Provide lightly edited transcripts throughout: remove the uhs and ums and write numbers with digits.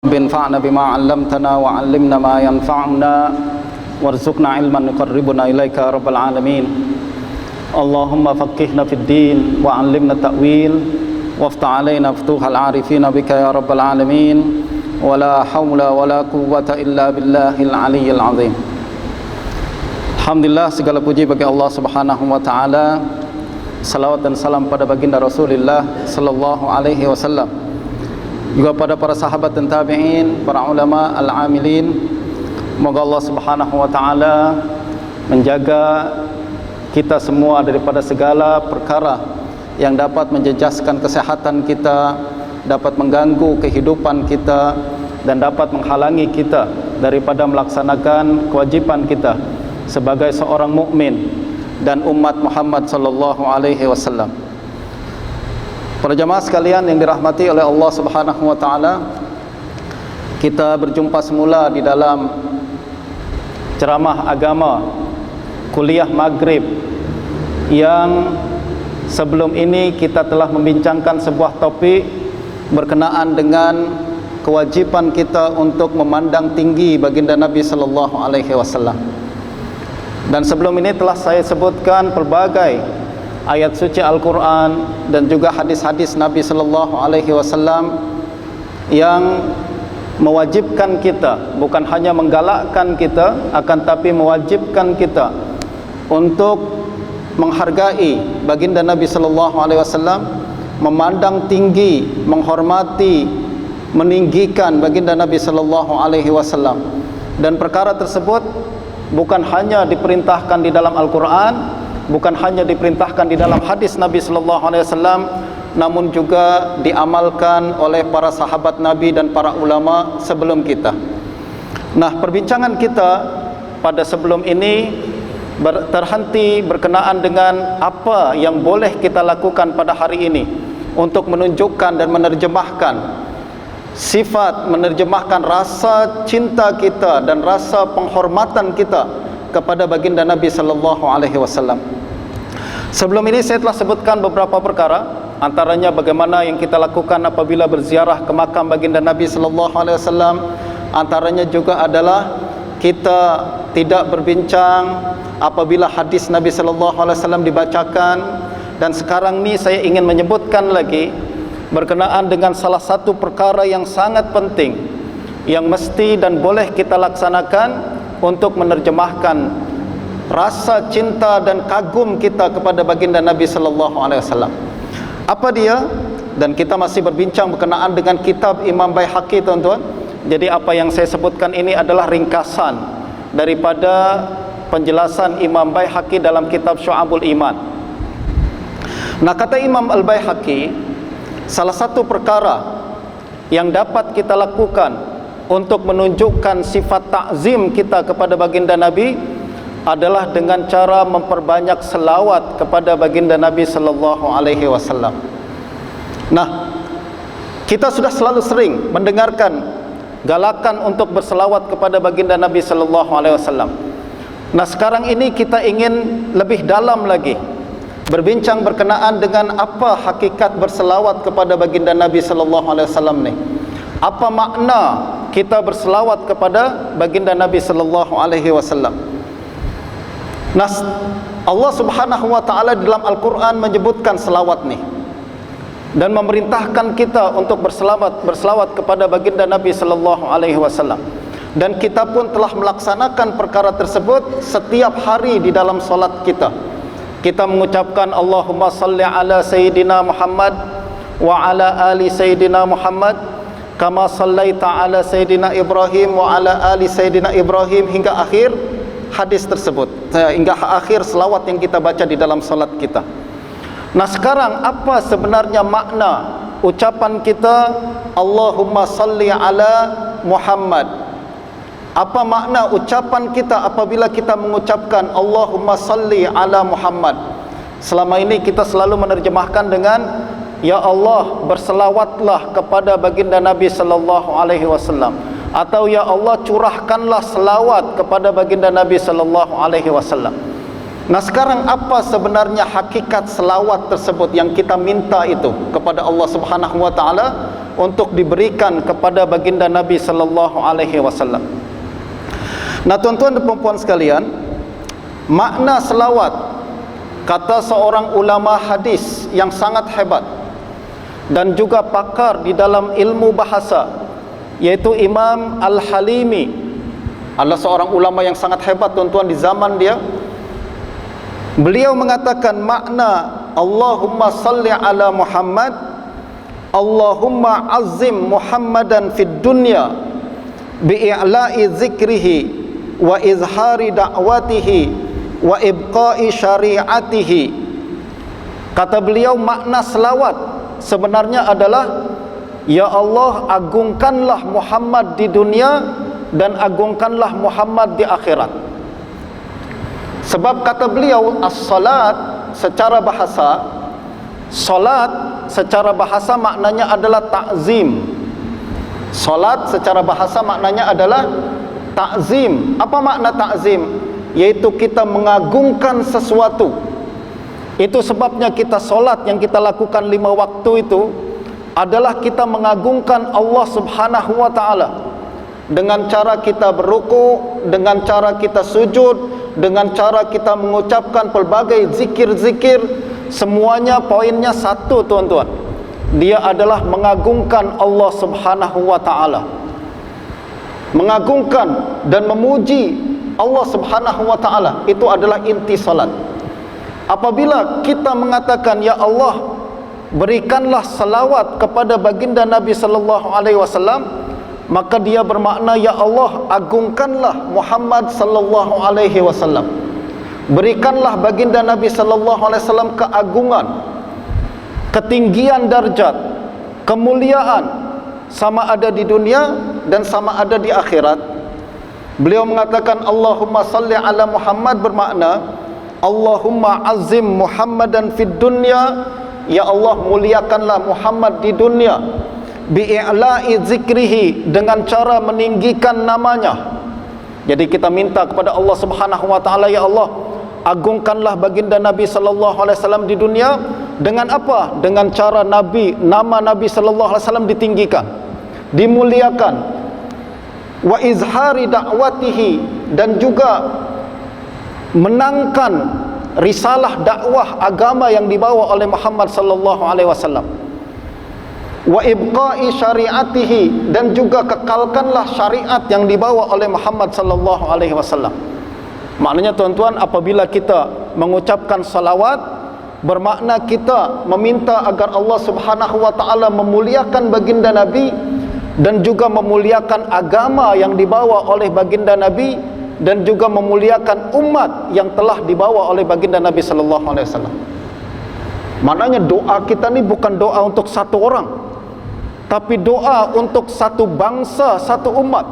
انفعنا بما علمتنا وعلمنا ما ينفعنا وارزقنا علما يقربنا إليك يا رب العالمين. اللهم فقهنا في الدين وعلمنا التأويل وافتح علينا فتوح العارفين بك يا رب العالمين. ولا حول ولا قوة إلا بالله العلي العظيم. Alhamdulillah, segala puji bagi Allah Subhanahu wa taala. Salawat dan salam pada baginda Rasulullah sallallahu alaihi wasallam, juga pada para sahabat dan tabi'in, para ulama al-amilin. Moga Allah Subhanahu wa taala menjaga kita semua daripada segala perkara yang dapat menjejaskan kesehatan kita, dapat mengganggu kehidupan kita, dan dapat menghalangi kita daripada melaksanakan kewajiban kita sebagai seorang mukmin dan umat Muhammad sallallahu alaihi wasallam. Para jamaah sekalian yang dirahmati oleh Allah Subhanahu wa taala, kita berjumpa semula di dalam ceramah agama kuliah Maghrib yang sebelum ini kita telah membincangkan sebuah topik berkenaan dengan kewajiban kita untuk memandang tinggi baginda Nabi sallallahu alaihi wasallam. Dan sebelum ini telah saya sebutkan pelbagai ayat suci Al-Quran dan juga hadis-hadis Nabi sallallahu alaihi wasallam yang mewajibkan kita, bukan hanya menggalakkan kita, akan tapi mewajibkan kita untuk menghargai baginda Nabi sallallahu alaihi wasallam, memandang tinggi, menghormati, meninggikan baginda Nabi sallallahu alaihi wasallam. Dan perkara tersebut bukan hanya diperintahkan di dalam Al-Quran, bukan hanya diperintahkan di dalam hadis Nabi sallallahu alaihi wasallam, namun juga diamalkan oleh para sahabat Nabi dan para ulama sebelum kita. Nah, perbincangan kita pada sebelum ini terhenti berkenaan dengan apa yang boleh kita lakukan pada hari ini untuk menunjukkan dan menerjemahkan sifat, menerjemahkan rasa cinta kita dan rasa penghormatan kita kepada baginda Nabi sallallahu alaihi wasallam. Sebelum ini saya telah sebutkan beberapa perkara, antaranya bagaimana yang kita lakukan apabila berziarah ke makam baginda Nabi sallallahu alaihi wasallam. Antaranya juga adalah kita tidak berbincang apabila hadis Nabi sallallahu alaihi wasallam dibacakan. Dan sekarang ni saya ingin menyebutkan lagi berkenaan dengan salah satu perkara yang sangat penting yang mesti dan boleh kita laksanakan untuk menerjemahkan rasa cinta dan kagum kita kepada baginda Nabi sallallahu alaihi wasallam. Apa dia? Dan kita masih berbincang berkenaan dengan kitab Imam Baihaqi, tuan-tuan. Jadi apa yang saya sebutkan ini adalah ringkasan daripada penjelasan Imam Baihaqi dalam kitab Syu'abul Iman. Nah, kata Imam Al-Baihaqi, salah satu perkara yang dapat kita lakukan untuk menunjukkan sifat takzim kita kepada baginda Nabi adalah dengan cara memperbanyak selawat kepada baginda Nabi sallallahu alaihi wasallam. Nah, kita sudah selalu sering mendengarkan galakan untuk berselawat kepada baginda Nabi sallallahu alaihi wasallam. Nah, sekarang ini kita ingin lebih dalam lagi berbincang berkenaan dengan apa hakikat berselawat kepada baginda Nabi sallallahu alaihi wasallam ni. Apa makna kita berselawat kepada baginda Nabi sallallahu alaihi wasallam? Nah, Allah Subhanahu wa taala dalam Al-Quran menyebutkan selawat ni dan memerintahkan kita untuk berselawat kepada baginda Nabi sallallahu alaihi wasallam. Dan kita pun telah melaksanakan perkara tersebut setiap hari di dalam solat kita. Kita mengucapkan Allahumma salli ala Sayyidina Muhammad wa ala ali Sayyidina Muhammad kama sallaita ala Sayyidina Ibrahim wa ala ali Sayyidina Ibrahim, hingga akhir hadis tersebut, hingga akhir selawat yang kita baca di dalam salat kita. Nah, sekarang apa sebenarnya makna ucapan kita Allahumma salli ala Muhammad? Apa makna ucapan kita apabila kita mengucapkan Allahumma salli ala Muhammad? Selama ini kita selalu menerjemahkan dengan ya Allah berselawatlah kepada baginda Nabi sallallahu alaihi wasallam, atau ya Allah curahkanlah selawat kepada baginda Nabi sallallahu alaihi wasallam. Nah, sekarang apa sebenarnya hakikat selawat tersebut yang kita minta itu kepada Allah Subhanahu wa taala untuk diberikan kepada baginda Nabi sallallahu alaihi wasallam. Nah, tuan-tuan dan puan-puan sekalian, makna selawat, kata seorang ulama hadis yang sangat hebat dan juga pakar di dalam ilmu bahasa, yaitu Imam Al-Halimi, adalah seorang ulama yang sangat hebat, tuan-tuan, di zaman dia. Beliau mengatakan makna Allahumma salli ala Muhammad, Allahumma azim Muhammadan fid dunya bi'i'la'i zikrihi wa izhari da'watihi wa ibqa'i syari'atihi. Kata beliau, makna selawat sebenarnya adalah, ya Allah, agungkanlah Muhammad di dunia dan agungkanlah Muhammad di akhirat. Sebab kata beliau, as-salat secara bahasa, salat secara bahasa maknanya adalah ta'zim. Salat secara bahasa maknanya adalah ta'zim. Apa makna ta'zim? Yaitu kita mengagungkan sesuatu. Itu sebabnya kita solat yang kita lakukan 5 waktu itu adalah kita mengagungkan Allah Subhanahu wa ta'ala, dengan cara kita berruku, dengan cara kita sujud, dengan cara kita mengucapkan pelbagai zikir-zikir. Semuanya poinnya satu, tuan-tuan. Dia adalah mengagungkan Allah Subhanahu wa ta'ala, mengagungkan dan memuji Allah Subhanahu wa ta'ala. Itu adalah inti salat. Apabila kita mengatakan, ya Allah, berikanlah salawat kepada baginda Nabi sallallahu alaihi wasallam, maka dia bermakna, ya Allah, agungkanlah Muhammad sallallahu alaihi wasallam. Berikanlah baginda Nabi sallallahu alaihi wasallam keagungan, ketinggian darjat, kemuliaan, sama ada di dunia dan sama ada di akhirat. Beliau mengatakan Allahumma salli ala Muhammad bermakna Allahumma azim Muhammadan fid dunya, ya Allah, muliakanlah Muhammad di dunia, bi'i'la'i zikrihi, dengan cara meninggikan namanya. Jadi kita minta kepada Allah Subhanahu wa ta'ala, ya Allah, agungkanlah baginda Nabi sallallahu alaihi wasallam di dunia. Dengan apa? Dengan cara Nabi, nama Nabi sallallahu alaihi wasallam ditinggikan, dimuliakan. Wa izhari da'watihi, dan juga menangkan risalah dakwah agama yang dibawa oleh Muhammad sallallahu alaihi wasallam. Wa ibqa'i syari'atihi, dan juga kekalkanlah syariat yang dibawa oleh Muhammad sallallahu alaihi wasallam. Maknanya, tuan-tuan, apabila kita mengucapkan salawat, bermakna kita meminta agar Allah Subhanahu wa ta'ala memuliakan baginda Nabi dan juga memuliakan agama yang dibawa oleh baginda Nabi dan juga memuliakan umat yang telah dibawa oleh baginda Nabi sallallahu alaihi wasallam. Maknanya doa kita ni bukan doa untuk satu orang, tapi doa untuk satu bangsa, satu umat.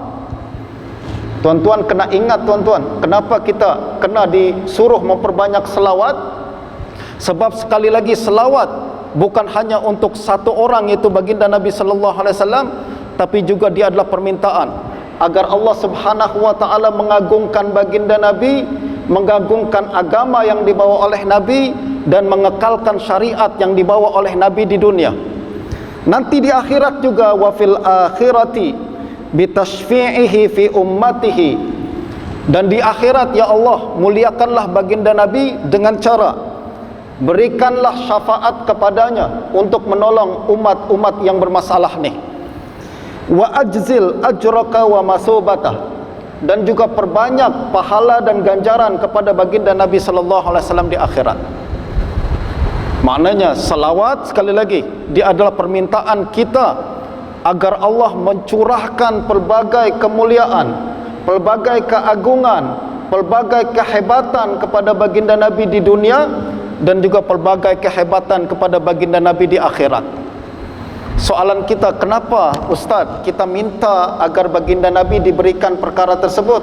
Tuan-tuan kena ingat, tuan-tuan, kenapa kita kena disuruh memperbanyak selawat? Sebab sekali lagi, selawat bukan hanya untuk satu orang, iaitu baginda Nabi sallallahu alaihi wasallam, tapi juga dia adalah permintaan agar Allah Subhanahu wa ta'ala mengagungkan baginda Nabi, mengagungkan agama yang dibawa oleh Nabi, dan mengekalkan syariat yang dibawa oleh Nabi di dunia. Nanti di akhirat juga, wa fil akhirati bitashfi'ihi fi ummatihi, dan di akhirat, ya Allah, muliakanlah baginda Nabi dengan cara berikanlah syafaat kepadanya untuk menolong umat-umat yang bermasalah ni. Wa ajzil ajraka wa masubatah, dan juga perbanyak pahala dan ganjaran kepada baginda Nabi sallallahu alaihi wasallam di akhirat. Maknanya salawat, sekali lagi, dia adalah permintaan kita agar Allah mencurahkan pelbagai kemuliaan, pelbagai keagungan, pelbagai kehebatan kepada baginda Nabi di dunia, dan juga pelbagai kehebatan kepada baginda Nabi di akhirat. Soalan kita, kenapa Ustaz kita minta agar baginda Nabi diberikan perkara tersebut?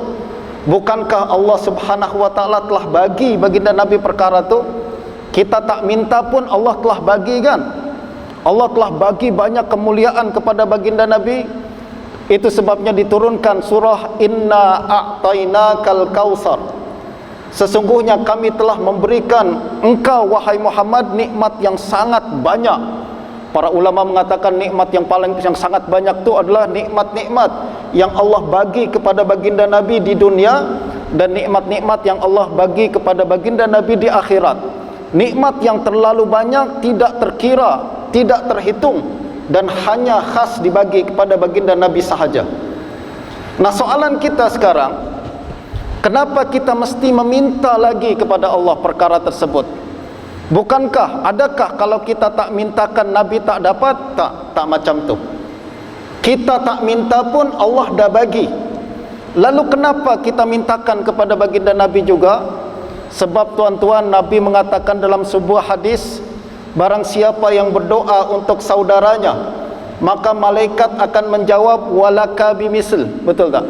Bukankah Allah Subhanahu wa ta'ala telah bagi baginda Nabi perkara itu? Kita tak minta pun Allah telah bagi, kan? Allah telah bagi banyak kemuliaan kepada baginda Nabi. Itu sebabnya diturunkan surah Inna a'tainakal kautsar. Sesungguhnya kami telah memberikan engkau, wahai Muhammad, nikmat yang sangat banyak. Para ulama mengatakan nikmat yang sangat banyak itu adalah nikmat-nikmat yang Allah bagi kepada baginda Nabi di dunia, dan nikmat-nikmat yang Allah bagi kepada baginda Nabi di akhirat. Nikmat yang terlalu banyak, tidak terkira, tidak terhitung, dan hanya khas dibagi kepada baginda Nabi sahaja. Nah, soalan kita sekarang, kenapa kita mesti meminta lagi kepada Allah perkara tersebut? Bukankah, adakah kalau kita tak mintakan Nabi tak dapat? Tak macam tu. Kita tak minta pun Allah dah bagi. Lalu kenapa kita mintakan kepada baginda Nabi juga? Sebab tuan-tuan, Nabi mengatakan dalam sebuah hadis, barang siapa yang berdoa untuk saudaranya, maka malaikat akan menjawab walaka bimisl. Betul tak?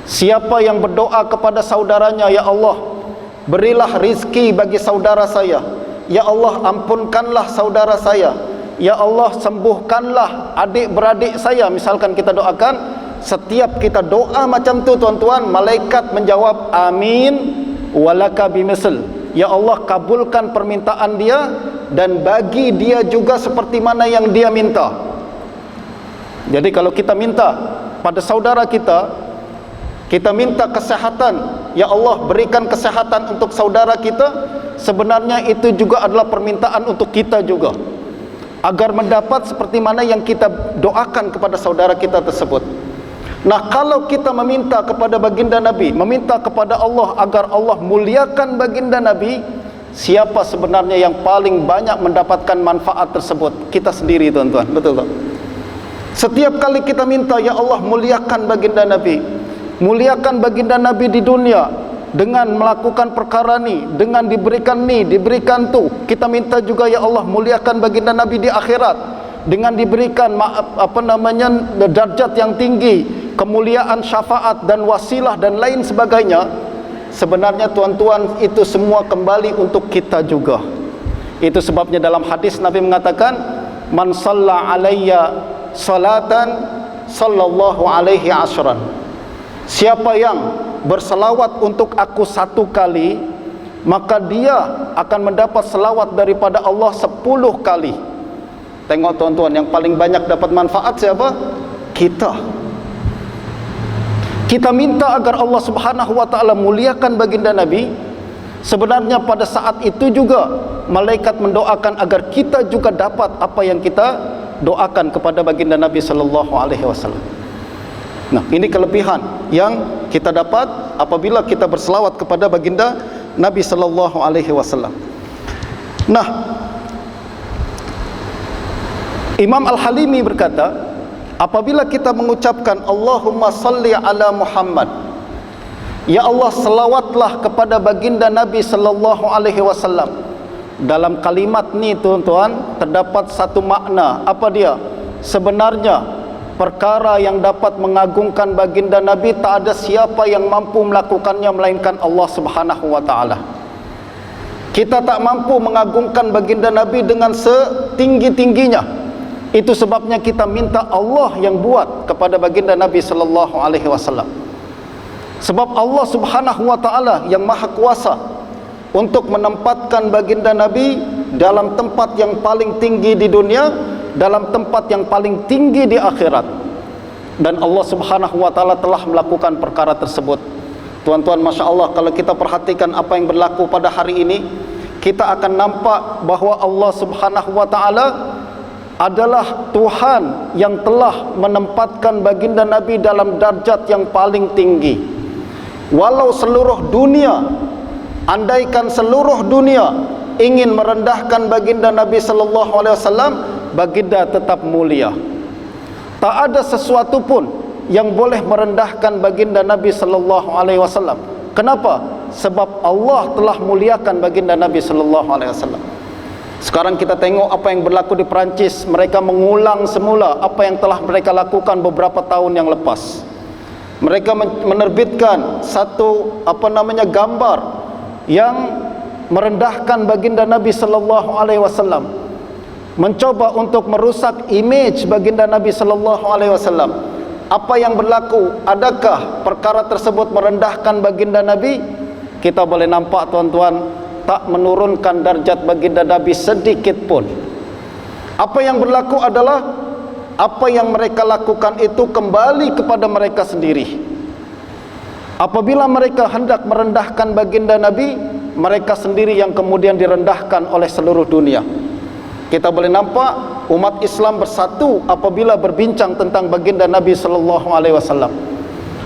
Siapa yang berdoa kepada saudaranya, ya Allah, berilah rizki bagi saudara saya, ya Allah, ampunkanlah saudara saya, ya Allah, sembuhkanlah adik-beradik saya, misalkan kita doakan. Setiap kita doa macam tu tuan-tuan, malaikat menjawab amin walaka bimisl. Ya Allah, kabulkan permintaan dia dan bagi dia juga seperti mana yang dia minta. Jadi kalau kita minta pada saudara kita, kita minta kesehatan, ya Allah, berikan kesehatan untuk saudara kita, sebenarnya itu juga adalah permintaan untuk kita juga, agar mendapat seperti mana yang kita doakan kepada saudara kita tersebut. Nah, kalau kita meminta kepada baginda Nabi, meminta kepada Allah agar Allah muliakan baginda Nabi, siapa sebenarnya yang paling banyak mendapatkan manfaat tersebut? Kita sendiri tuan-tuan, betul tak? Setiap kali kita minta, ya Allah, muliakan baginda Nabi, muliakan baginda Nabi di dunia dengan melakukan perkara ni, dengan diberikan ni, diberikan tu. Kita minta juga, ya Allah, muliakan baginda Nabi di akhirat dengan diberikan darjat yang tinggi, kemuliaan, syafaat dan wasilah dan lain sebagainya. Sebenarnya tuan-tuan, itu semua kembali untuk kita juga. Itu sebabnya dalam hadis Nabi mengatakan, man shalla alayya salatan sallallahu alaihi ashran. Siapa yang berselawat untuk aku 1 kali, maka dia akan mendapat selawat daripada Allah 10 kali. Tengok tuan-tuan, yang paling banyak dapat manfaat siapa? Kita. Kita minta agar Allah Subhanahu wa taala muliakan baginda Nabi. Sebenarnya pada saat itu juga malaikat mendoakan agar kita juga dapat apa yang kita doakan kepada baginda Nabi sallallahu alaihi wasallam. Nah, ini kelebihan yang kita dapat apabila kita berselawat kepada baginda Nabi sallallahu alaihi wasallam. Nah, Imam Al-Halimi berkata, apabila kita mengucapkan Allahumma salli ala Muhammad, ya Allah, selawatlah kepada baginda Nabi sallallahu alaihi wasallam. Dalam kalimat ni tuan-tuan terdapat satu makna. Apa dia? Sebenarnya perkara yang dapat mengagungkan baginda Nabi tak ada siapa yang mampu melakukannya melainkan Allah Subhanahu wa taala. Kita tak mampu mengagungkan baginda Nabi dengan setinggi-tingginya. Itu sebabnya kita minta Allah yang buat kepada baginda Nabi sallallahu alaihi wasallam. Sebab Allah Subhanahu wa taala yang maha kuasa untuk menempatkan baginda Nabi dalam tempat yang paling tinggi di dunia, dalam tempat yang paling tinggi di akhirat. Dan Allah Subhanahu wa taala telah melakukan perkara tersebut. Tuan-tuan, Masya Allah, kalau kita perhatikan apa yang berlaku pada hari ini, kita akan nampak bahawa Allah Subhanahu wa taala adalah Tuhan yang telah menempatkan baginda Nabi dalam darjat yang paling tinggi. Walau seluruh dunia, andaikan seluruh dunia ingin merendahkan baginda Nabi sallallahu alaihi wasallam, baginda tetap mulia. Tak ada sesuatu pun yang boleh merendahkan baginda Nabi sallallahu alaihi wasallam. Kenapa? Sebab Allah telah muliakan baginda Nabi sallallahu alaihi wasallam. Sekarang kita tengok apa yang berlaku di Perancis. Mereka mengulang semula apa yang telah mereka lakukan beberapa tahun yang lepas. Mereka menerbitkan satu gambar yang merendahkan baginda Nabi sallallahu alaihi wasallam, mencoba untuk merusak image baginda Nabi sallallahu alaihi wasallam. Apa yang berlaku? Adakah perkara tersebut merendahkan baginda Nabi? Kita boleh nampak tuan-tuan, tak menurunkan darjat baginda Nabi sedikit pun. Apa yang berlaku adalah apa yang mereka lakukan itu kembali kepada mereka sendiri. Apabila mereka hendak merendahkan baginda Nabi, mereka sendiri yang kemudian direndahkan oleh seluruh dunia. Kita boleh nampak umat Islam bersatu apabila berbincang tentang baginda Nabi sallallahu alaihi wasallam.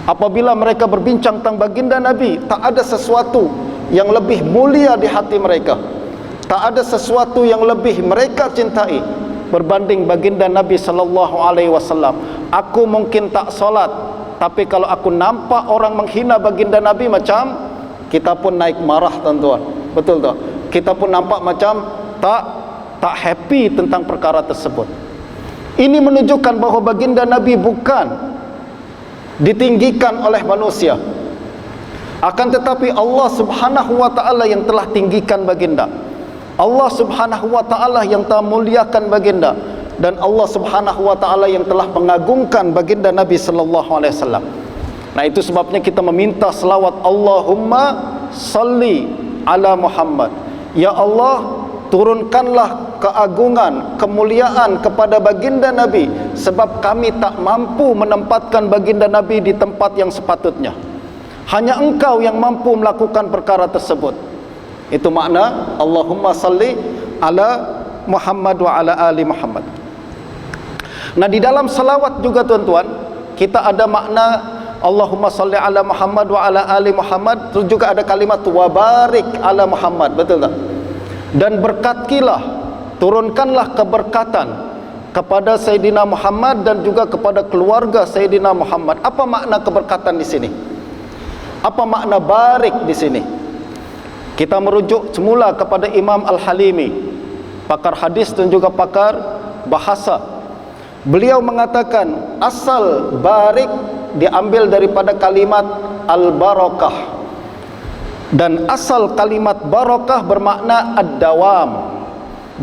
Apabila mereka berbincang tentang baginda Nabi, tak ada sesuatu yang lebih mulia di hati mereka. Tak ada sesuatu yang lebih mereka cintai berbanding baginda Nabi sallallahu alaihi wasallam. Aku mungkin tak solat, tapi kalau aku nampak orang menghina baginda Nabi, macam kita pun naik marah, tuan-tuan. Betul tak? Kita pun nampak macam tak happy tentang perkara tersebut. Ini menunjukkan bahawa baginda Nabi bukan ditinggikan oleh manusia, akan tetapi Allah Subhanahu wa taala yang telah tinggikan baginda. Allah Subhanahu wa taala yang telah muliakan baginda, dan Allah Subhanahu wa taala yang telah mengagungkan baginda Nabi sallallahu alaihi wasallam. Nah, itu sebabnya kita meminta selawat Allahumma salli ala Muhammad. Ya Allah, turunkanlah keagungan, kemuliaan kepada baginda Nabi, sebab kami tak mampu menempatkan baginda Nabi di tempat yang sepatutnya. Hanya Engkau yang mampu melakukan perkara tersebut. Itu makna Allahumma salli ala Muhammad wa ala ali Muhammad. Nah, di dalam salawat juga, tuan-tuan, kita ada makna Allahumma salli ala Muhammad wa ala ali Muhammad. Terus juga ada kalimat wa barik ala Muhammad, betul tak? Dan berkatilah, turunkanlah keberkatan kepada Sayyidina Muhammad dan juga kepada keluarga Sayyidina Muhammad. Apa makna keberkatan di sini? Apa makna barik di sini? Kita merujuk semula kepada Imam Al-Halimi, pakar hadis dan juga pakar bahasa. Beliau mengatakan asal barik diambil daripada kalimat al-barakah, dan asal kalimat barakah bermakna ad-dawam.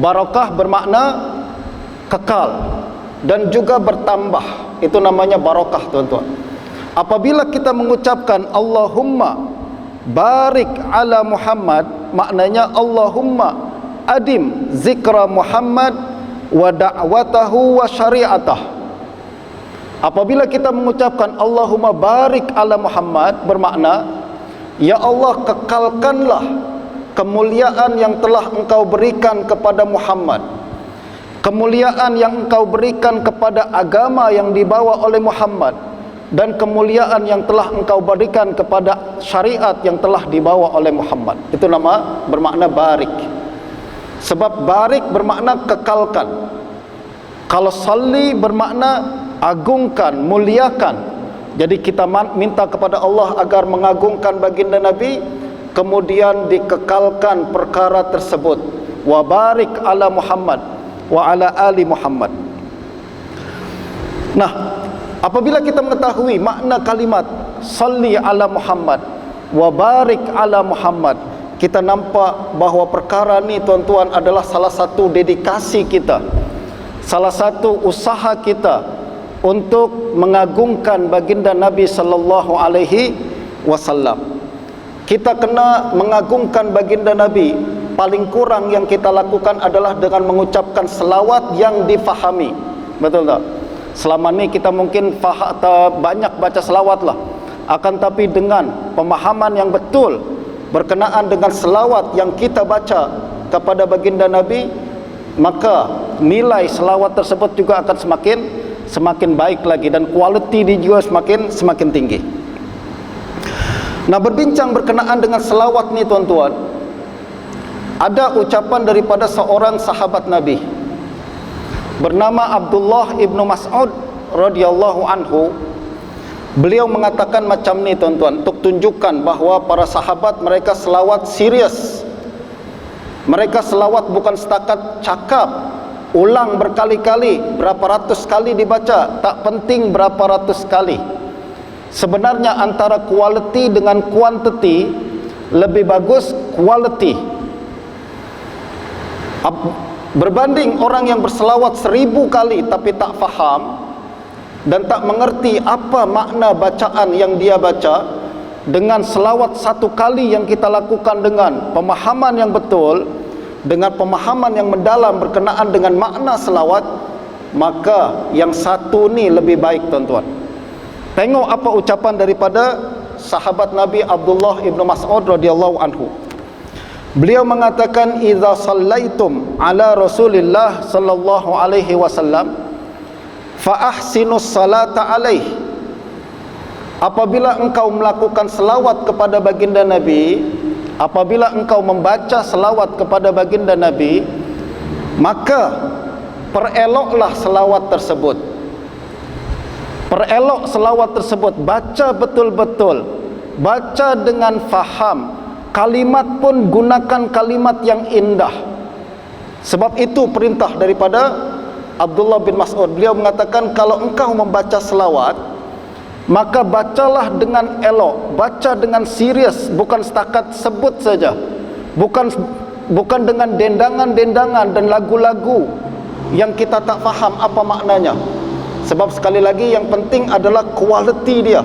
Barakah bermakna kekal dan juga bertambah. Itu namanya barakah, tuan-tuan. Apabila kita mengucapkan Allahumma barik ala Muhammad, maknanya Allahumma adim zikra Muhammad wa da'watahu wa syari'atah. Apabila kita mengucapkan Allahumma barik ala Muhammad, bermakna ya Allah, kekalkanlah kemuliaan yang telah Engkau berikan kepada Muhammad, kemuliaan yang Engkau berikan kepada agama yang dibawa oleh Muhammad, dan kemuliaan yang telah Engkau berikan kepada syariat yang telah dibawa oleh Muhammad. Itu nama bermakna barik. Sebab barik bermakna kekalkan. Kalau salli bermakna agungkan, muliakan. Jadi kita minta kepada Allah agar mengagungkan baginda Nabi, kemudian dikekalkan perkara tersebut. Wa barik ala Muhammad wa ala ali Muhammad. Nah, apabila kita mengetahui makna kalimat salli ala Muhammad wa barik ala Muhammad, kita nampak bahawa perkara ni, tuan-tuan, adalah salah satu dedikasi kita, salah satu usaha kita untuk mengagungkan baginda Nabi sallallahu alaihi wasallam. Kita kena mengagungkan baginda Nabi. Paling kurang yang kita lakukan adalah dengan mengucapkan selawat yang difahami. Betul tak? Selama ni kita mungkin banyak baca selawat lah, akan tapi dengan pemahaman yang betul berkenaan dengan selawat yang kita baca kepada baginda Nabi, maka nilai selawat tersebut juga akan semakin baik lagi, dan kualiti dia juga semakin tinggi. Nah, berbincang berkenaan dengan selawat ni, tuan-tuan, ada ucapan daripada seorang sahabat Nabi bernama Abdullah ibnu Mas'ud radhiyallahu anhu. Beliau mengatakan macam ni, tuan-tuan, untuk tunjukkan bahawa para sahabat mereka selawat serius. Mereka selawat bukan setakat cakap, ulang berkali-kali, berapa ratus kali dibaca, tak penting berapa ratus kali. Sebenarnya antara quality dengan quantity, lebih bagus quality. Berbanding orang yang berselawat 1000 kali tapi tak faham dan tak mengerti apa makna bacaan yang dia baca, dengan selawat 1 kali yang kita lakukan dengan pemahaman yang betul, dengan pemahaman yang mendalam berkenaan dengan makna selawat, maka yang satu ni lebih baik tuan-tuan. Tengok apa ucapan daripada sahabat Nabi Abdullah ibn Mas'ud radhiyallahu anhu. Beliau mengatakan, idza sallaitum ala Rasulillah sallallahu alaihi wasallam fa ahsinus salata alaihi. Apabila engkau melakukan selawat kepada baginda Nabi, apabila engkau membaca selawat kepada baginda Nabi, maka pereloklah selawat tersebut. Perelok selawat tersebut, baca betul-betul, baca dengan faham. Kalimat pun gunakan kalimat yang indah. Sebab itu perintah daripada Abdullah bin Mas'ud. Beliau mengatakan, kalau engkau membaca selawat, maka bacalah dengan elok, baca dengan serius, bukan setakat sebut saja, bukan dengan dendangan-dendangan dan lagu-lagu yang kita tak faham apa maknanya. Sebab sekali lagi yang penting adalah kualiti dia,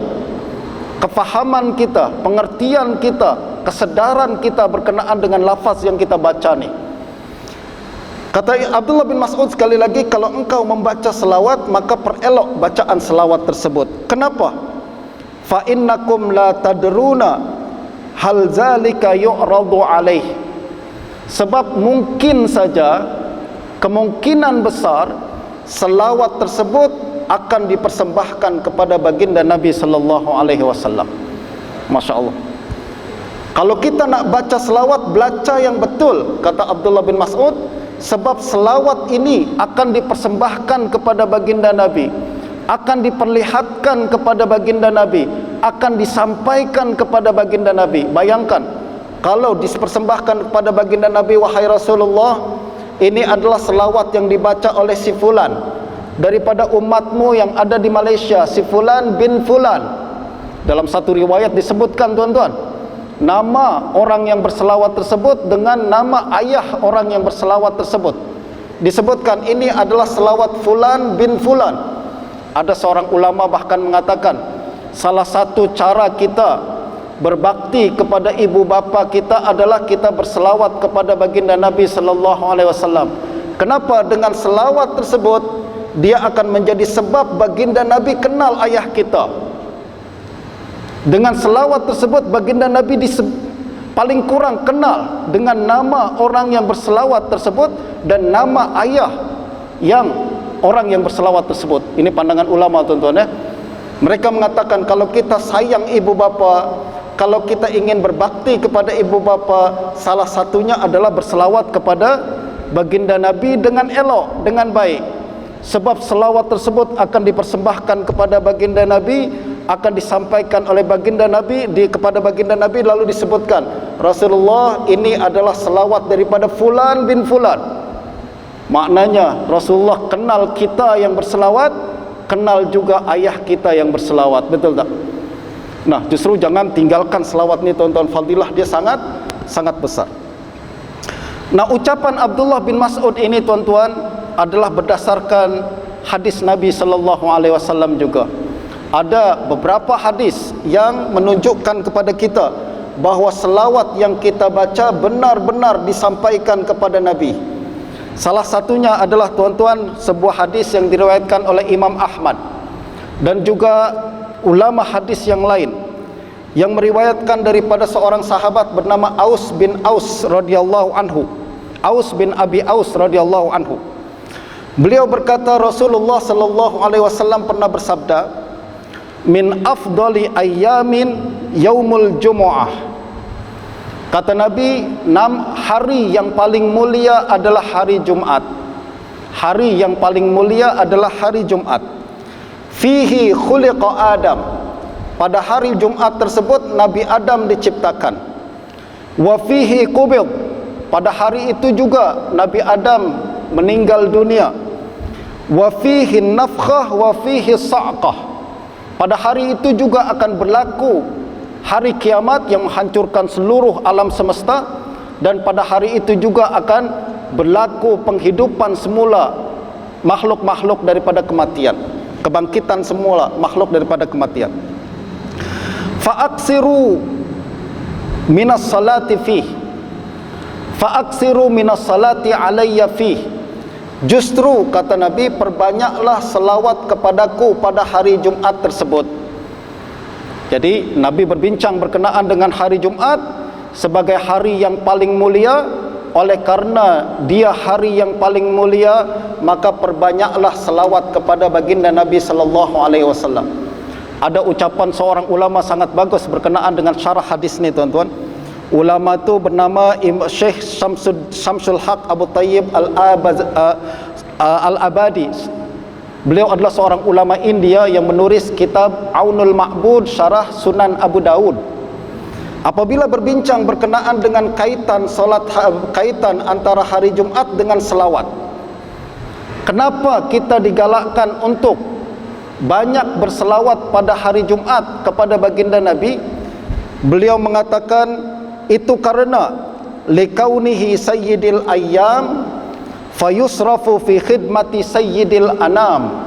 kefahaman kita, pengertian kita, kesedaran kita berkenaan dengan lafaz yang kita baca ni. Kata Abdullah bin Mas'ud sekali lagi, kalau engkau membaca selawat, maka perelok bacaan selawat tersebut. Kenapa? Fa innakum la tadruna hal zalika yu'radu alaih. Sebab mungkin saja, kemungkinan besar selawat tersebut akan dipersembahkan kepada baginda Nabi sallallahu alaihi wasallam. Masya-Allah. Kalau kita nak baca selawat, baca yang betul, kata Abdullah bin Mas'ud, sebab selawat ini akan dipersembahkan kepada baginda Nabi, akan diperlihatkan kepada baginda Nabi, akan disampaikan kepada baginda Nabi. Bayangkan, kalau dipersembahkan kepada baginda Nabi, wahai Rasulullah, ini adalah selawat yang dibaca oleh si fulan daripada umatmu yang ada di Malaysia, si fulan bin fulan. Dalam satu riwayat disebutkan tuan-tuan, nama orang yang berselawat tersebut dengan nama ayah orang yang berselawat tersebut. Disebutkan ini adalah selawat fulan bin fulan. Ada seorang ulama bahkan mengatakan, salah satu cara kita berbakti kepada ibu bapa kita adalah kita berselawat kepada baginda Nabi sallallahu alaihi wasallam. Kenapa? Dengan selawat tersebut dia akan menjadi sebab baginda Nabi kenal ayah kita. Dengan selawat tersebut baginda Nabi paling kurang kenal dengan nama orang yang berselawat tersebut dan nama ayah yang orang yang berselawat tersebut. Ini pandangan ulama tuan-tuan ya. Mereka mengatakan kalau kita sayang ibu bapa, kalau kita ingin berbakti kepada ibu bapa, salah satunya adalah berselawat kepada baginda Nabi dengan elok, dengan baik. Sebab selawat tersebut akan dipersembahkan kepada baginda Nabi, akan disampaikan oleh baginda Nabi kepada baginda Nabi, lalu disebutkan, Rasulullah, ini adalah selawat daripada fulan bin fulan. Maknanya Rasulullah kenal kita yang berselawat, kenal juga ayah kita yang berselawat. Betul tak? Nah, justru jangan tinggalkan selawat ni tuan-tuan, fadilah dia sangat besar. Nah, ucapan Abdullah bin Mas'ud ini tuan-tuan adalah berdasarkan hadis Nabi sallallahu alaihi wasallam juga. Ada beberapa hadis yang menunjukkan kepada kita bahawa selawat yang kita baca benar-benar disampaikan kepada Nabi. Salah satunya adalah tuan-tuan sebuah hadis yang diriwayatkan oleh Imam Ahmad dan juga ulama hadis yang lain yang meriwayatkan daripada seorang sahabat bernama Aus bin Aus radhiyallahu anhu. Aus bin Abi Aus radhiyallahu anhu. Beliau berkata, Rasulullah sallallahu alaihi wasallam pernah bersabda, min afdali ayyamin yaumul jumu'ah. Kata Nabi, hari yang paling mulia adalah hari Jumat. Hari yang paling mulia adalah hari Jumat. Fihi khuliqa Adam. Pada hari Jumat tersebut Nabi Adam diciptakan. Wa fihi qubid. Pada hari itu juga Nabi Adam meninggal dunia. Wa fihi nafkhah wa fihi sa'qah. Pada hari itu juga akan berlaku hari kiamat yang menghancurkan seluruh alam semesta, dan pada hari itu juga akan berlaku penghidupan semula makhluk-makhluk daripada kematian, kebangkitan semula makhluk daripada kematian. Fa'aksiru minas salati fihi Fa'aksiru minas salati alayya fih. Justru kata Nabi, perbanyaklah selawat kepadaku pada hari Jumat tersebut. Jadi Nabi berbincang berkenaan dengan hari Jumat sebagai hari yang paling mulia. Oleh karena dia hari yang paling mulia, maka perbanyaklah selawat kepada baginda Nabi sallallahu alaihi wasallam. Ada ucapan seorang ulama sangat bagus berkenaan dengan syarah hadis ni, tuan-tuan. Ulama tu bernama Syekh Syamsul Haq Abu Tayyib Al-Abadi. Beliau adalah seorang ulama India yang menulis kitab Aunul Ma'bud Syarah Sunan Abu Daud. Apabila berbincang berkenaan dengan kaitan antara hari Jumat dengan selawat, kenapa kita digalakkan untuk banyak berselawat pada hari Jumat kepada baginda Nabi? Beliau mengatakan itu karena likaunihi sayyidil ayyam fayusrafu fi khidmati sayyidil anam.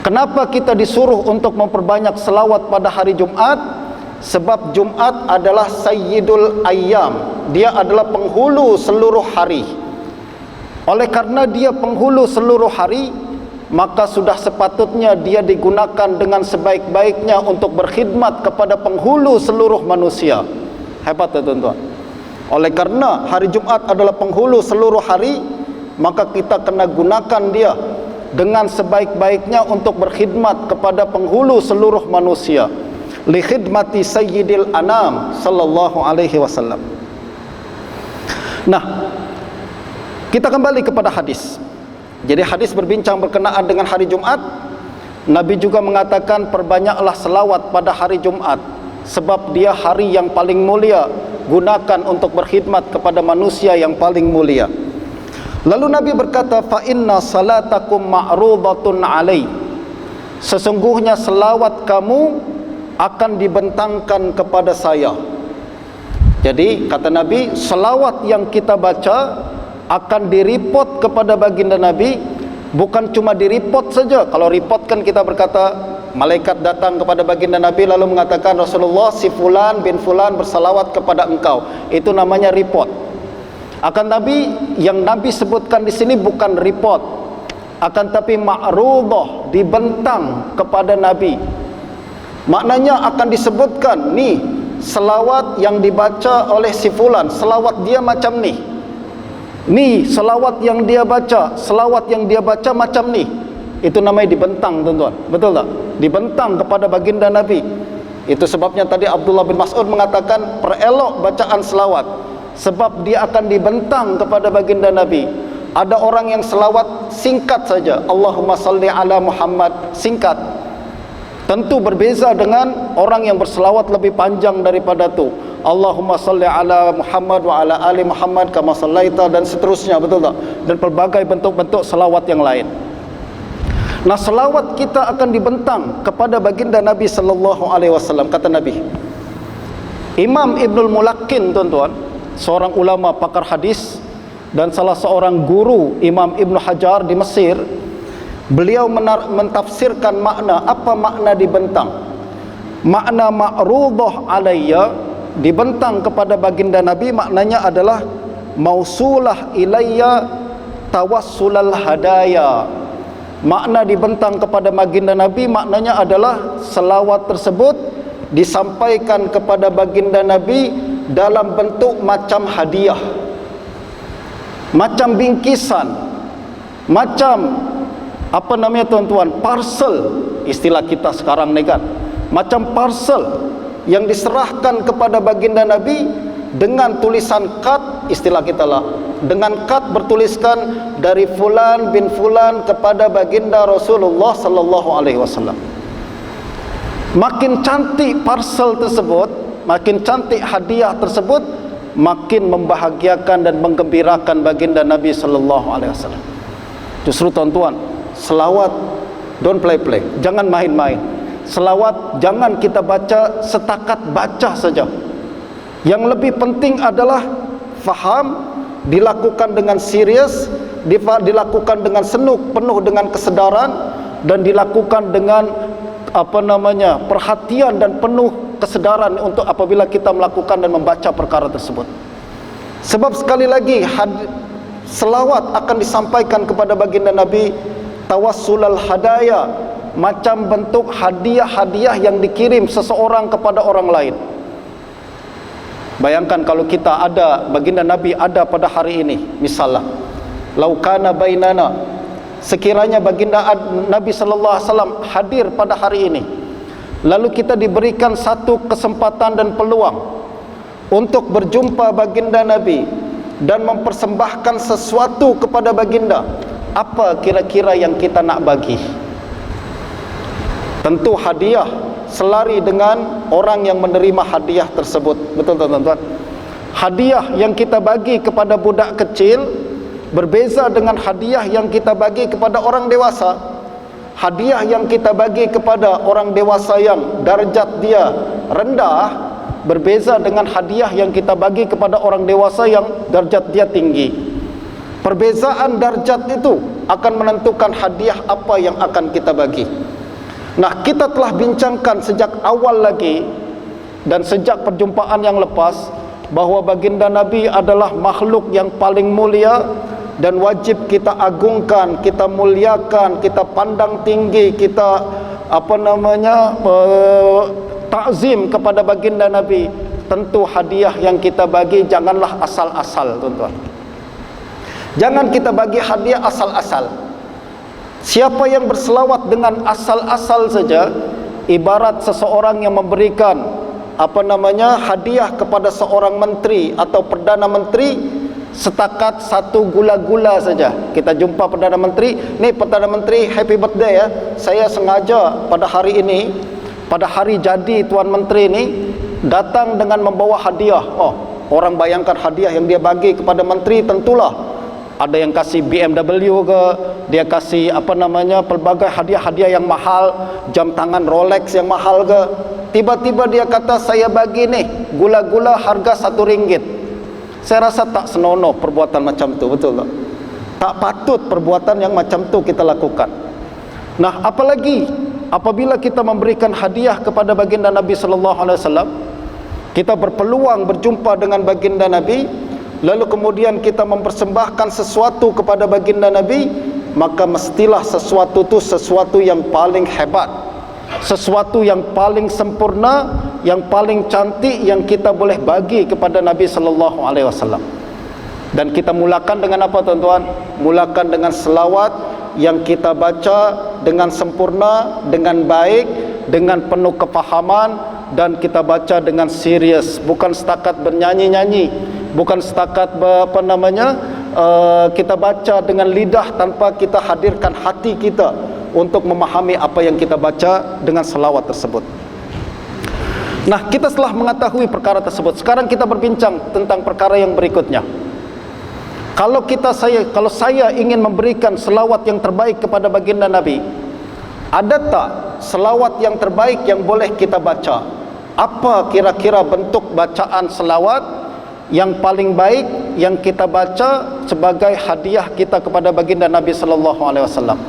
Kenapa kita disuruh untuk memperbanyak selawat pada hari Jumat? Sebab Jumat adalah sayyidul ayyam, dia adalah penghulu seluruh hari. Oleh karena dia penghulu seluruh hari, maka sudah sepatutnya dia digunakan dengan sebaik-baiknya untuk berkhidmat kepada penghulu seluruh manusia. Hebat ya tuan-tuan. Oleh karena hari Jumat adalah penghulu seluruh hari, maka kita kena gunakan dia dengan sebaik-baiknya untuk berkhidmat kepada penghulu seluruh manusia, li khidmati sayyidil anam sallallahu alaihi wasallam. Nah, kita kembali kepada hadis. Jadi hadis berbincang berkenaan dengan hari Jumat. Nabi juga mengatakan perbanyaklah selawat pada hari Jumat, sebab dia hari yang paling mulia, gunakan untuk berkhidmat kepada manusia yang paling mulia. Lalu Nabi berkata, fa inna salatakum ma'rudatun alai. Sesungguhnya selawat kamu akan dibentangkan kepada saya. Jadi kata Nabi, selawat yang kita baca akan direport kepada baginda Nabi. Bukan cuma direport saja. Kalau report kan kita berkata, malaikat datang kepada baginda Nabi lalu mengatakan, Rasulullah si fulan bin fulan bersalawat kepada engkau. Itu namanya report. Akan Nabi, yang Nabi sebutkan di sini bukan report, akan tapi ma'rudah, dibentang kepada Nabi. Maknanya akan disebutkan, ni selawat yang dibaca oleh si fulan, selawat dia macam ni. Ni selawat yang dia baca, selawat yang dia baca macam ni. Itu namanya dibentang, tuan-tuan. Betul tak? Dibentang kepada baginda Nabi. Itu sebabnya tadi Abdullah bin Mas'ud mengatakan perelok bacaan selawat, sebab dia akan dibentang kepada baginda Nabi. Ada orang yang selawat singkat saja, Allahumma salli ala Muhammad, singkat. Tentu berbeza dengan orang yang berselawat lebih panjang daripada tu. Allahumma salli ala Muhammad wa ala ali Muhammad kama sallaita, dan seterusnya, betul tak? Dan pelbagai bentuk-bentuk selawat yang lain. Nah, selawat kita akan dibentang kepada baginda Nabi sallallahu alaihi wasallam. Kata Nabi, Imam Ibnul Mulaqin, tuan-tuan, seorang ulama pakar hadis dan salah seorang guru Imam Ibnu Hajar di Mesir, beliau mentafsirkan makna, apa makna dibentang. Makna ma'rudah alayya, dibentang kepada baginda Nabi, maknanya adalah mausulah ilayya tawassulal hadaya. Makna dibentang kepada baginda Nabi maknanya adalah selawat tersebut disampaikan kepada baginda Nabi dalam bentuk macam hadiah, macam bingkisan, macam apa namanya tuan-tuan, parcel, istilah kita sekarang ni kan, macam parcel yang diserahkan kepada baginda Nabi dengan tulisan kad, istilah kita lah, dengan kad bertuliskan dari fulan bin fulan kepada baginda Rasulullah sallallahu alaihi wasallam. Makin cantik parcel tersebut, makin cantik hadiah tersebut, makin membahagiakan dan menggembirakan baginda Nabi sallallahu alaihi wasallam. Justru tuan-tuan, selawat don't play-play, jangan main-main. Selawat jangan kita baca setakat baca saja. Yang lebih penting adalah faham, dilakukan dengan serius, dilakukan dengan senuk, penuh dengan kesedaran, dan dilakukan dengan perhatian dan penuh kesedaran untuk apabila kita melakukan dan membaca perkara tersebut. Sebab sekali lagi selawat akan disampaikan kepada baginda Nabi tawassulal hadaya, macam bentuk hadiah-hadiah yang dikirim seseorang kepada orang lain. Bayangkan kalau kita ada, baginda Nabi ada pada hari ini, misalnya laukana bainana, sekiranya baginda Nabi sallallahu alaihi wasallam hadir pada hari ini, lalu kita diberikan satu kesempatan dan peluang untuk berjumpa baginda Nabi dan mempersembahkan sesuatu kepada baginda, apa kira-kira yang kita nak bagi? Tentu hadiah, selari dengan orang yang menerima hadiah tersebut. Betul tuan-tuan? Hadiah yang kita bagi kepada budak kecil berbeza dengan hadiah yang kita bagi kepada orang dewasa. Hadiah yang kita bagi kepada orang dewasa yang darjat dia rendah berbeza dengan hadiah yang kita bagi kepada orang dewasa yang darjat dia tinggi. Perbezaan darjat itu akan menentukan hadiah apa yang akan kita bagi. Nah, kita telah bincangkan sejak awal lagi dan sejak perjumpaan yang lepas bahawa baginda Nabi adalah makhluk yang paling mulia dan wajib kita agungkan, kita muliakan, kita pandang tinggi, kita takzim kepada baginda Nabi. Tentu hadiah yang kita bagi janganlah asal-asal, tuan-tuan. Jangan kita bagi hadiah asal-asal. Siapa yang berselawat dengan asal-asal saja, ibarat seseorang yang memberikan hadiah kepada seorang menteri atau perdana menteri setakat satu gula-gula saja. Kita jumpa perdana menteri, ni perdana menteri, happy birthday ya. Saya sengaja pada hari ini, pada hari jadi tuan menteri ni datang dengan membawa hadiah. Oh, orang bayangkan hadiah yang dia bagi kepada menteri, tentulah ada yang kasih BMW ke, dia kasih pelbagai hadiah-hadiah yang mahal, jam tangan Rolex yang mahal ke. Tiba-tiba dia kata saya bagi nih gula-gula harga RM1. Saya rasa tak senonoh perbuatan macam tu, betul tak? Tak patut perbuatan yang macam tu kita lakukan. Nah, apalagi apabila kita memberikan hadiah kepada baginda Nabi sallallahu alaihi wasallam, kita berpeluang berjumpa dengan baginda Nabi, lalu kemudian kita mempersembahkan sesuatu kepada baginda Nabi, maka mestilah sesuatu itu sesuatu yang paling hebat, sesuatu yang paling sempurna, yang paling cantik yang kita boleh bagi kepada Nabi sallallahu alaihi wasallam. Dan kita mulakan dengan apa, tuan-tuan? Mulakan dengan selawat yang kita baca dengan sempurna, dengan baik, dengan penuh kefahaman, dan kita baca dengan serius, bukan setakat bernyanyi-nyanyi, bukan setakat kita baca dengan lidah tanpa kita hadirkan hati kita untuk memahami apa yang kita baca dengan selawat tersebut. Nah, kita setelah mengetahui perkara tersebut, sekarang kita berbincang tentang perkara yang berikutnya. Kalau saya ingin memberikan selawat yang terbaik kepada baginda Nabi, ada tak selawat yang terbaik yang boleh kita baca? Apa kira-kira bentuk bacaan selawat yang paling baik yang kita baca sebagai hadiah kita kepada baginda Nabi sallallahu alaihi wasallam?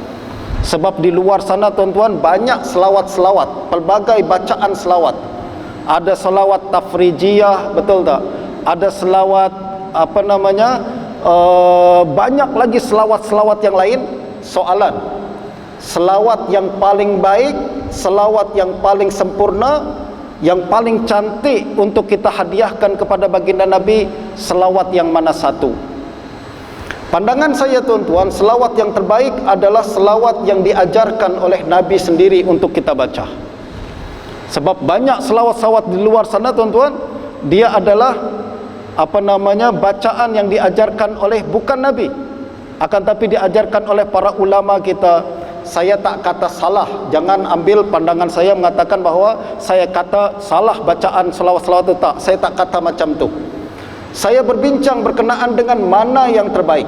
Sebab di luar sana, tuan-tuan, banyak selawat-selawat, pelbagai bacaan selawat. Ada selawat tafrijiyah, betul tak? Ada selawat banyak lagi selawat-selawat yang lain. Soalan, selawat yang paling baik, selawat yang paling sempurna, yang paling cantik untuk kita hadiahkan kepada baginda Nabi, selawat yang mana satu? Pandangan saya, tuan-tuan, selawat yang terbaik adalah selawat yang diajarkan oleh Nabi sendiri untuk kita baca. Sebab banyak selawat-selawat di luar sana, tuan-tuan, dia adalah bacaan yang diajarkan oleh bukan Nabi, akan tapi diajarkan oleh para ulama kita. Saya tak kata salah, jangan ambil pandangan saya mengatakan bahawa saya kata salah bacaan selawat-selawat itu, tak. Saya tak kata macam tu. Saya berbincang berkenaan dengan mana yang terbaik,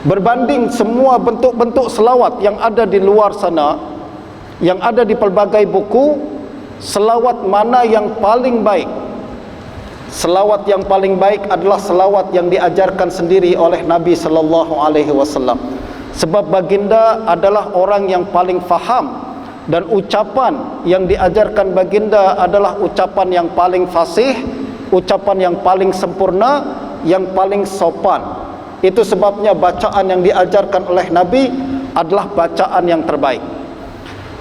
berbanding semua bentuk-bentuk selawat yang ada di luar sana, yang ada di pelbagai buku. Selawat mana yang paling baik? Selawat yang paling baik adalah selawat yang diajarkan sendiri oleh Nabi sallallahu alaihi wasallam. Sebab baginda adalah orang yang paling faham, dan ucapan yang diajarkan baginda adalah ucapan yang paling fasih, ucapan yang paling sempurna, yang paling sopan. Itu sebabnya bacaan yang diajarkan oleh Nabi adalah bacaan yang terbaik.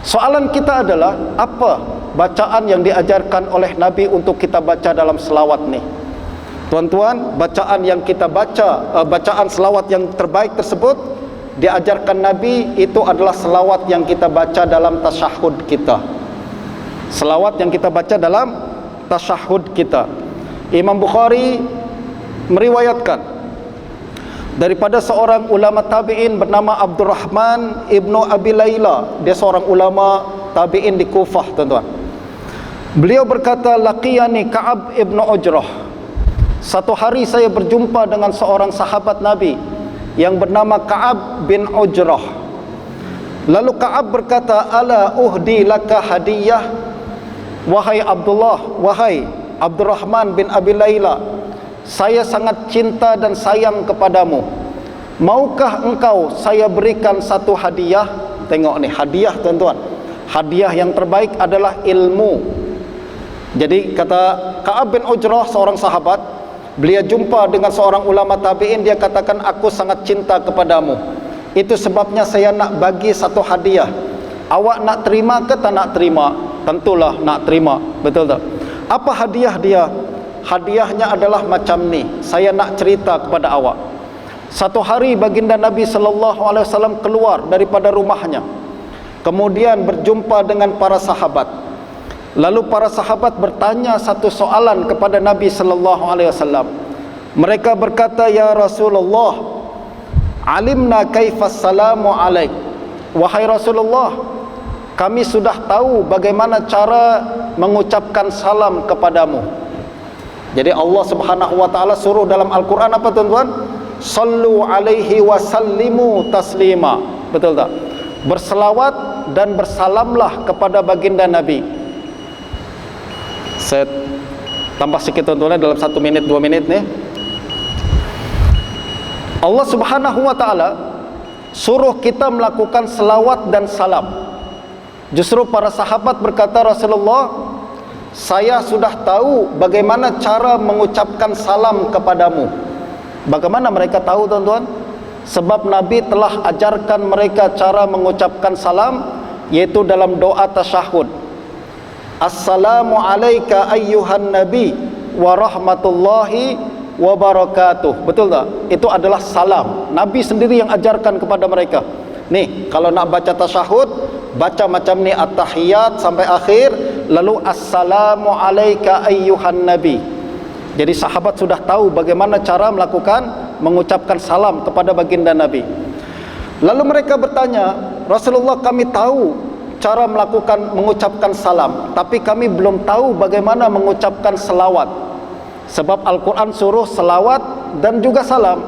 Soalan kita adalah, apa bacaan yang diajarkan oleh Nabi untuk kita baca dalam selawat ni? Tuan-tuan, bacaan yang kita baca, bacaan selawat yang terbaik tersebut diajarkan Nabi, itu adalah selawat yang kita baca dalam tasyahud kita. Selawat yang kita baca dalam tasyahud kita. Imam Bukhari meriwayatkan daripada seorang ulama tabi'in bernama Abdurrahman ibnu Abi Layla. Dia seorang ulama tabi'in di Kufah, tuan-tuan. Beliau berkata, laqiyani Ka'ab ibnu Ujrah. Satu hari saya berjumpa dengan seorang sahabat Nabi yang bernama Ka'ab bin Ujrah. Lalu Ka'ab berkata, ala uhdi laka hadiyah. Wahai Abdullah, wahai Abdurrahman bin Abi Layla, saya sangat cinta dan sayang kepadamu. Maukah engkau saya berikan satu hadiah? Tengok ni, hadiah, tuan-tuan. Hadiah yang terbaik adalah ilmu. Jadi kata Ka'ab bin Ujrah, seorang sahabat, beliau jumpa dengan seorang ulama tabi'in. Dia katakan, aku sangat cinta kepadamu, itu sebabnya saya nak bagi satu hadiah. Awak nak terima ke tak nak terima? Tentulah nak terima, betul tak? Apa hadiah dia? Hadiahnya adalah macam ni. Saya nak cerita kepada awak. Satu hari baginda Nabi SAW keluar daripada rumahnya, kemudian berjumpa dengan para sahabat. Lalu para sahabat bertanya satu soalan kepada Nabi SAW. Mereka berkata, ya Rasulullah, alimna kaifas salamu alaik. Wahai Rasulullah, kami sudah tahu bagaimana cara mengucapkan salam kepadamu. Jadi Allah Subhanahu wa taala suruh dalam Al-Quran apa, tuan-tuan? Sallu alaihi wa sallimu taslima. Betul tak? Berselawat dan bersalamlah kepada baginda Nabi. Saya tambah sikit, tuan-tuan, dalam 1 minit 2 minit ni. Allah Subhanahu wa taala suruh kita melakukan selawat dan salam. Justru para sahabat berkata, Rasulullah, saya sudah tahu bagaimana cara mengucapkan salam kepadamu. Bagaimana mereka tahu, tuan-tuan? Sebab Nabi telah ajarkan mereka cara mengucapkan salam, yaitu dalam doa tasyahud. Assalamu alayka ayyuhan nabi wa rahmatullahi wa barakatuh. Betul tak? Itu adalah salam. Nabi sendiri yang ajarkan kepada mereka. Nih, kalau nak baca tasyahud, baca macam ni, at-tahiyat sampai akhir, lalu assalamu alayka ayyuhan nabi. Jadi sahabat sudah tahu bagaimana cara mengucapkan salam kepada baginda Nabi. Lalu mereka bertanya, Rasulullah, kami tahu cara mengucapkan salam, tapi kami belum tahu bagaimana mengucapkan selawat. Sebab Al-Quran suruh selawat dan juga salam.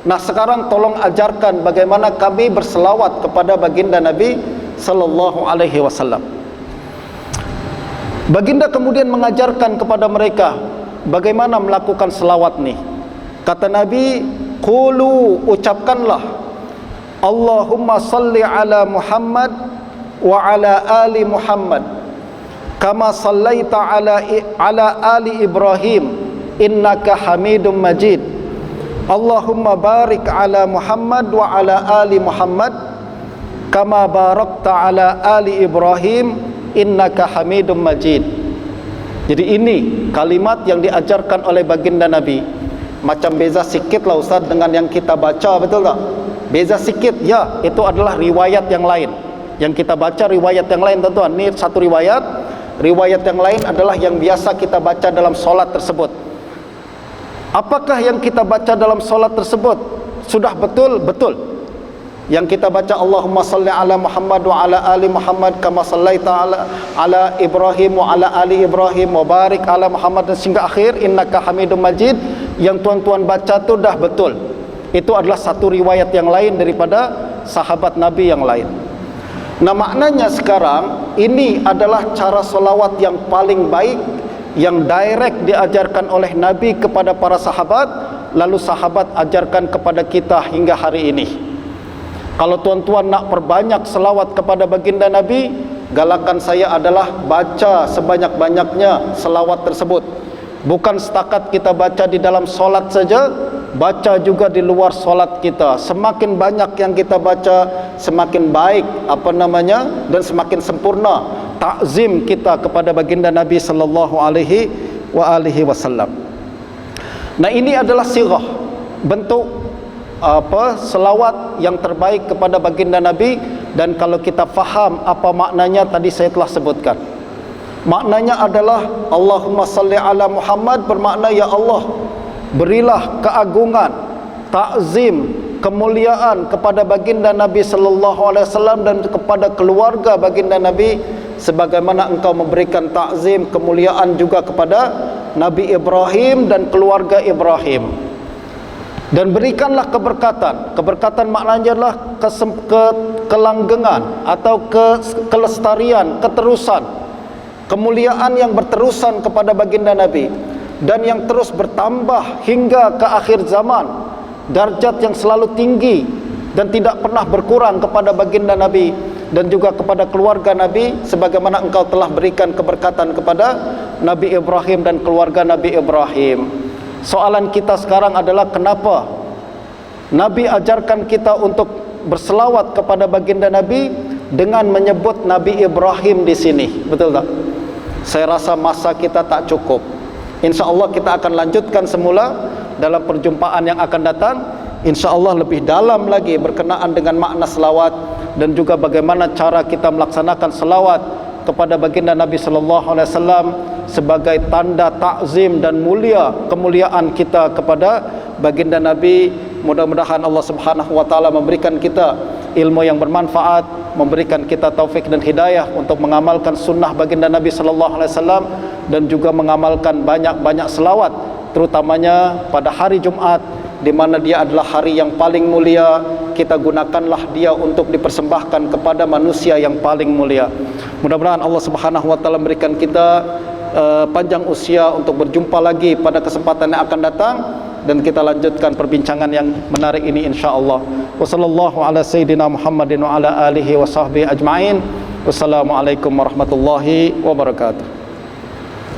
Nah, sekarang tolong ajarkan bagaimana kami berselawat kepada baginda Nabi sallallahu alaihi wasallam. Baginda kemudian mengajarkan kepada mereka bagaimana melakukan selawat ni. Kata Nabi, qulu, ucapkanlah, Allahumma salli ala Muhammad wa ala ali Muhammad kama sallaita ala ali Ibrahim innaka Hamidum Majid. Allahumma barik ala Muhammad wa ala ali Muhammad kama barakta ala ali Ibrahim innaka Hamidum Majid. Jadi ini kalimat yang diajarkan oleh baginda Nabi. Macam beza sikit lah, Ustaz, dengan yang kita baca, betul tak? Beza sikit, ya, itu adalah riwayat yang lain. Yang kita baca riwayat yang lain, tuan-tuan. Ini satu riwayat. Riwayat yang lain adalah yang biasa kita baca dalam solat tersebut. Apakah yang kita baca dalam solat tersebut sudah betul? Betul. Yang kita baca Allahumma salli ala Muhammad wa ala ali Muhammad kama sallaita ala Ibrahim wa ala ali Ibrahim wa barik ala Muhammad dan sehingga akhir innaka Hamidum Majid, yang tuan-tuan baca itu dah betul. Itu adalah satu riwayat yang lain daripada sahabat Nabi yang lain. Nah, maknanya sekarang ini adalah cara solawat yang paling baik, yang direct diajarkan oleh Nabi kepada para sahabat, lalu sahabat ajarkan kepada kita hingga hari ini. Kalau tuan-tuan nak perbanyak selawat kepada baginda Nabi, galakan saya adalah baca sebanyak-banyaknya selawat tersebut. Bukan setakat kita baca di dalam solat saja, baca juga di luar solat kita. Semakin banyak yang kita baca, semakin baik dan semakin sempurna takzim kita kepada baginda Nabi sallallahu alaihi wasallam. Nah, ini adalah sirah, bentuk selawat yang terbaik kepada baginda Nabi. Dan kalau kita faham apa maknanya, tadi saya telah sebutkan. Maknanya adalah Allahumma salli ala Muhammad, bermakna ya Allah, berilah keagungan, takzim, kemuliaan kepada baginda Nabi sallallahu alaihi wasallam dan kepada keluarga baginda Nabi, sebagaimana engkau memberikan takzim, kemuliaan juga kepada Nabi Ibrahim dan keluarga Ibrahim. Dan berikanlah keberkatan. Keberkatan maknanya adalah kelanggengan atau kelestarian, keterusan, kemuliaan yang berterusan kepada baginda Nabi dan yang terus bertambah hingga ke akhir zaman, darjat yang selalu tinggi dan tidak pernah berkurang kepada baginda Nabi dan juga kepada keluarga Nabi, sebagaimana engkau telah berikan keberkatan kepada Nabi Ibrahim dan keluarga Nabi Ibrahim. Soalan kita sekarang adalah, kenapa Nabi ajarkan kita untuk berselawat kepada baginda Nabi dengan menyebut Nabi Ibrahim di sini? Betul tak? Saya rasa masa kita tak cukup. InsyaAllah kita akan lanjutkan semula dalam perjumpaan yang akan datang. InsyaAllah lebih dalam lagi berkenaan dengan makna selawat dan juga bagaimana cara kita melaksanakan selawat kepada baginda Nabi sallallahu alaihi wasallam sebagai tanda takzim dan kemuliaan kita kepada baginda Nabi. Mudah-mudahan Allah Subhanahu wa taala memberikan kita ilmu yang bermanfaat, memberikan kita taufik dan hidayah untuk mengamalkan sunnah baginda Nabi sallallahu alaihi wasallam dan juga mengamalkan banyak-banyak selawat, terutamanya pada hari Jumat, di mana dia adalah hari yang paling mulia. Kita gunakanlah dia untuk dipersembahkan kepada manusia yang paling mulia. Mudah-mudahan Allah Subhanahu wa taala memberikan kita panjang usia untuk berjumpa lagi pada kesempatan yang akan datang, dan kita lanjutkan perbincangan yang menarik ini insyaallah. Wassallallahu ala sayyidina Muhammadin wa ala alihi wa sahbihi ajma'in. Wassalamualaikum warahmatullahi wabarakatuh.